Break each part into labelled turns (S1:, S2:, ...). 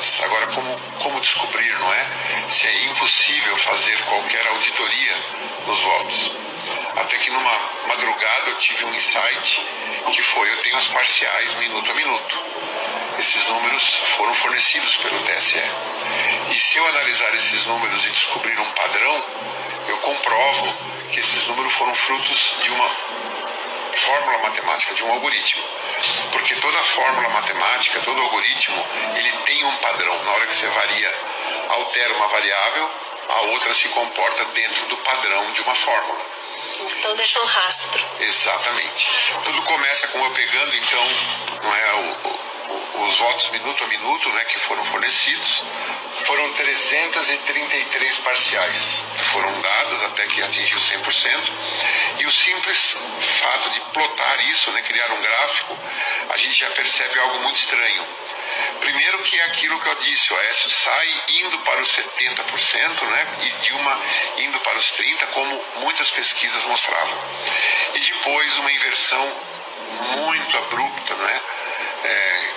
S1: certas. Agora, como descobrir, não é? Se é impossível fazer qualquer auditoria nos votos. Até que numa madrugada eu tive um insight que foi: eu tenho os parciais minuto a minuto. Esses números foram fornecidos pelo TSE. E se eu analisar esses números e descobrir um padrão, eu comprovo que esses números foram frutos de uma fórmula matemática, de um algoritmo. Porque toda fórmula matemática, todo algoritmo, ele tem um padrão. Na hora que você altera uma variável, a outra se comporta dentro do padrão de uma fórmula.
S2: Então deixa um rastro.
S1: Exatamente. Tudo começa com eu pegando, então, não é, os votos minuto a minuto, né, que foram fornecidos. Foram 333 parciais que foram dadas até que atingiu 100%. E o simples fato de plotar isso, né, criar um gráfico, a gente já percebe algo muito estranho. Primeiro que é aquilo que eu disse, o Aécio sai indo para os 70%, né, e Dilma indo para os 30%, como muitas pesquisas mostravam. E depois uma inversão muito abrupta, né,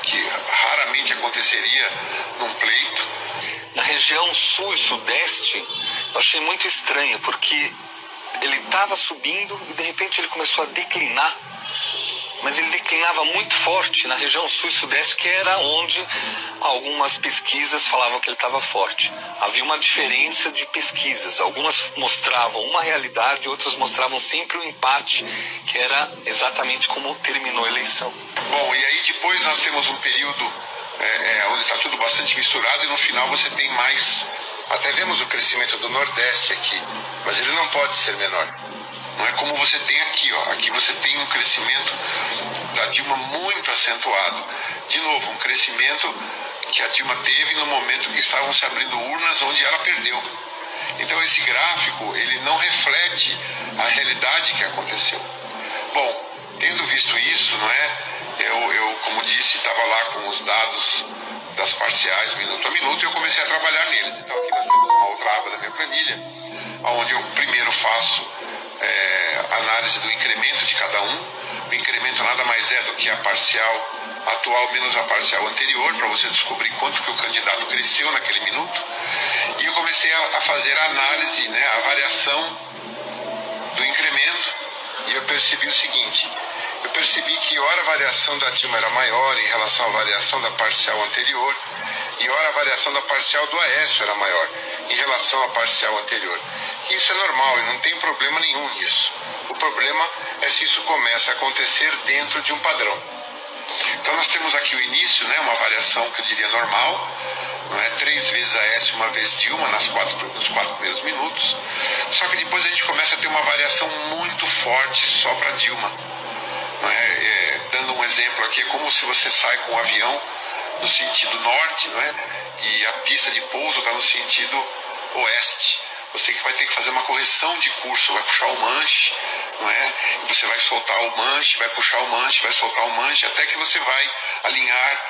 S1: que raramente aconteceria num pleito.
S3: Na região sul e sudeste, eu achei muito estranho, porque ele estava subindo e de repente ele começou a declinar. Mas ele declinava muito forte na região sul e sudeste, que era onde algumas pesquisas falavam que ele estava forte. Havia uma diferença de pesquisas. Algumas mostravam uma realidade, outras mostravam sempre um empate, que era exatamente como terminou a eleição.
S1: Bom, e aí depois nós temos um período onde está tudo bastante misturado e no final você tem mais... Até vemos o crescimento do Nordeste aqui, mas ele não pode ser menor. Não é como você tem aqui, ó. Aqui você tem um crescimento da Dilma muito acentuado. De novo, um crescimento que a Dilma teve no momento que estavam se abrindo urnas onde ela perdeu. Então esse gráfico, ele não reflete a realidade que aconteceu. Bom, tendo visto isso, não é? Eu como disse, estava lá com os dados das parciais minuto a minuto e eu comecei a trabalhar neles. Então aqui nós temos uma outra aba da minha planilha, onde eu primeiro faço análise do incremento de cada um. O incremento nada mais é do que a parcial atual menos a parcial anterior, para você descobrir quanto que o candidato cresceu naquele minuto. E eu comecei a fazer a análise, né, a variação do incremento, e eu percebi o seguinte: eu percebi que ora a variação da Dilma era maior em relação à variação da parcial anterior, e ora a variação da parcial do Aécio era maior em relação à parcial anterior. Isso é normal e não tem problema nenhum nisso. O problema é se isso começa a acontecer dentro de um padrão. Então nós temos aqui o início, né, uma variação que eu diria normal, não é? 3 vezes Aécio, 1 vez Dilma nos 4 primeiros minutos. Só que depois a gente começa a ter uma variação muito forte só para Dilma. Não é? Dando um exemplo aqui, é como se você sai com um avião no sentido norte, não é? E a pista de pouso está no sentido oeste. Você que vai ter que fazer uma correção de curso, vai puxar o manche, não é? Você vai soltar o manche, vai puxar o manche, vai soltar o manche, até que você vai alinhar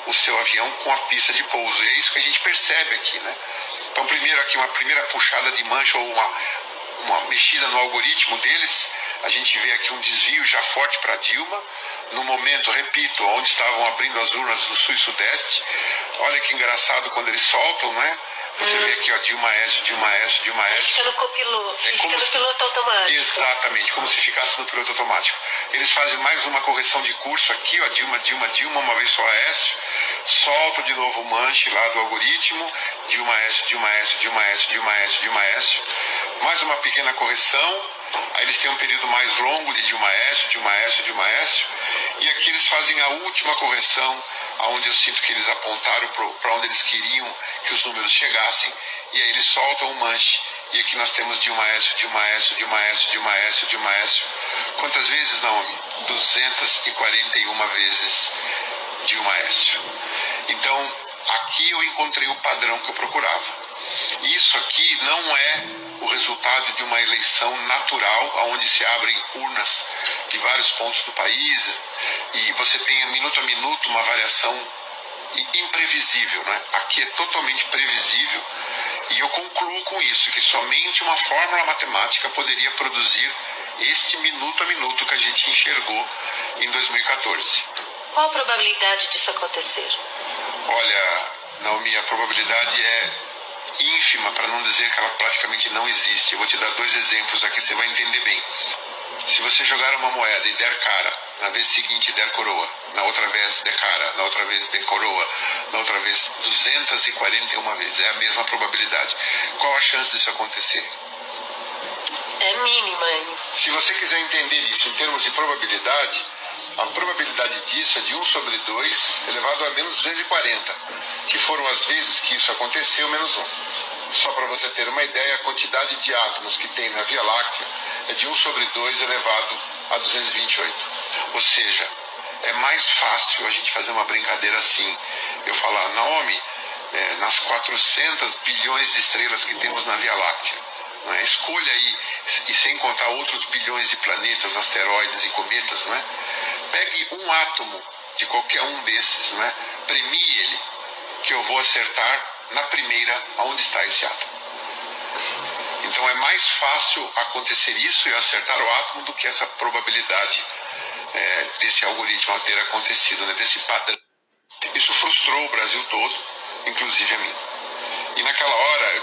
S1: o seu avião com a pista de pouso. E é isso que a gente percebe aqui, né? Então, primeiro aqui, uma primeira puxada de manche ou uma mexida no algoritmo deles, a gente vê aqui um desvio já forte para Dilma. No momento, repito, onde estavam abrindo as urnas do sul e sudeste. Olha que engraçado quando eles soltam, né? Você vê aqui, ó, Dilma Aécio, Dilma Aécio, Dilma Aécio.
S2: Fica no copiloto, fica no piloto automático.
S1: Exatamente, como se ficasse no piloto automático. Eles fazem mais uma correção de curso aqui, ó, Dilma, Dilma, Dilma, uma vez só Aécio. Soltam de novo o manche lá do algoritmo. Dilma Aécio, Dilma Aécio, Dilma Aécio, Dilma Aécio, Dilma Aécio. Mais uma pequena correção. Aí eles têm um período mais longo de Dilma Aécio, Dilma Aécio, Dilma Aécio. E aqui eles fazem a última correção, aonde eu sinto que eles apontaram para onde eles queriam que os números chegassem, e aí eles soltam o manche. E aqui nós temos Dilma Aécio, Dilma Aécio, Dilma Aécio, Dilma Aécio, Dilma Aécio. Quantas vezes, Naomi? 241 vezes Dilma Aécio. Então, aqui eu encontrei o padrão que eu procurava. Isso aqui não é o resultado de uma eleição natural, onde se abrem urnas de vários pontos do país e você tem minuto a minuto uma variação imprevisível, né? Aqui é totalmente previsível e eu concluo com isso, que somente uma fórmula matemática poderia produzir este minuto a minuto que a gente enxergou em 2014.
S2: Qual a probabilidade disso acontecer?
S1: Olha, Naomi, Naomi, a probabilidade é ínfima, para não dizer que ela praticamente não existe. Eu vou te dar 2 exemplos aqui, você vai entender bem. Se você jogar uma moeda e der cara, na vez seguinte der coroa, na outra vez der cara, na outra vez der coroa, na outra vez 241 vezes, é a mesma probabilidade. Qual a chance disso acontecer?
S2: É mínima.
S1: Se você quiser entender isso em termos de probabilidade, a probabilidade disso é de 1 sobre 2 elevado a menos 240, que foram as vezes que isso aconteceu menos 1. Só para você ter uma ideia, a quantidade de átomos que tem na Via Láctea é de 1 sobre 2 elevado a 228. Ou seja, é mais fácil a gente fazer uma brincadeira assim. Eu falar, Naomi, nas 400 bilhões de estrelas que temos na Via Láctea, não é? Escolha aí, e sem contar outros bilhões de planetas, asteroides e cometas, não é? Pegue um átomo de qualquer um desses, não é? Premie ele, que eu vou acertar na primeira aonde está esse átomo. Então é mais fácil acontecer isso e acertar o átomo do que essa probabilidade desse algoritmo ter acontecido, né? Desse padrão. Isso frustrou o Brasil todo, inclusive a mim. E naquela hora